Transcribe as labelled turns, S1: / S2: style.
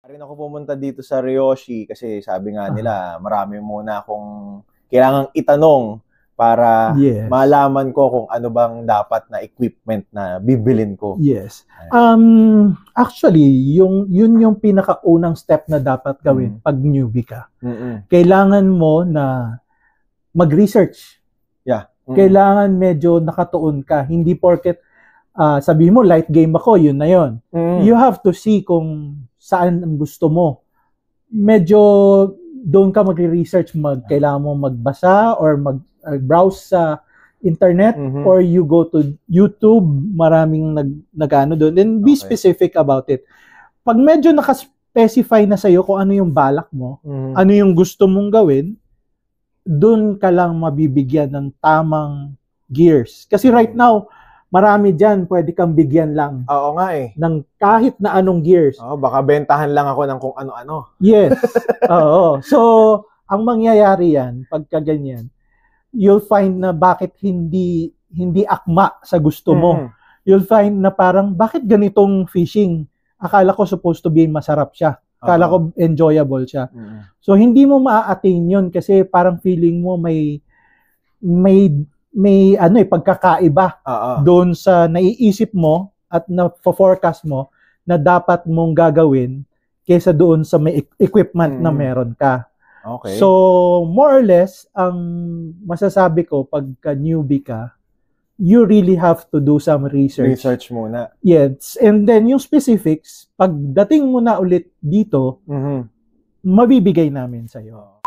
S1: Rin ako pumunta dito sa Ryoshi kasi sabi nga nila marami muna akong kailangang itanong para
S2: Yes.
S1: malaman ko kung ano bang dapat na equipment na bibilin ko.
S2: Yes. Actually, yun yung pinakaunang step na dapat gawin pag newbie ka. Kailangan mo na mag-research.
S1: Yeah.
S2: Kailangan medyo nakatuon ka. Hindi porket sabihin mo light game ako, yun na yun. You have to see kung saan ang gusto mo. Medyo doon ka magre-research, kailangan mo magbasa or mag-browse sa internet or you go to YouTube, maraming nag-ano doon. Then be specific about it. Pag medyo naka-specify na sa'yo kung ano yung balak mo, ano yung gusto mong gawin, doon ka lang mabibigyan ng tamang gears. Kasi right now, marami dyan, pwede kang bigyan lang.
S1: Oo nga eh.
S2: Ng kahit na anong gears.
S1: Oo, baka bentahan lang ako ng kung ano-ano.
S2: Yes. Oo. So, ang mangyayari yan, pagka ganyan, you'll find na bakit hindi akma sa gusto mo. You'll find na parang, bakit ganitong fishing? Akala ko supposed to be masarap siya. Akala ko enjoyable siya. So, hindi mo ma-attain yun kasi parang feeling mo may pagkakaiba doon sa naiisip mo at na-forecast mo na dapat mong gagawin kaysa doon sa may equipment na meron ka.
S1: Okay.
S2: So, more or less, ang masasabi ko pagka newbie ka, you really have to do some research.
S1: Research muna.
S2: Yes. And then yung specifics, pagdating mo na ulit dito, mabibigay namin sa'yo.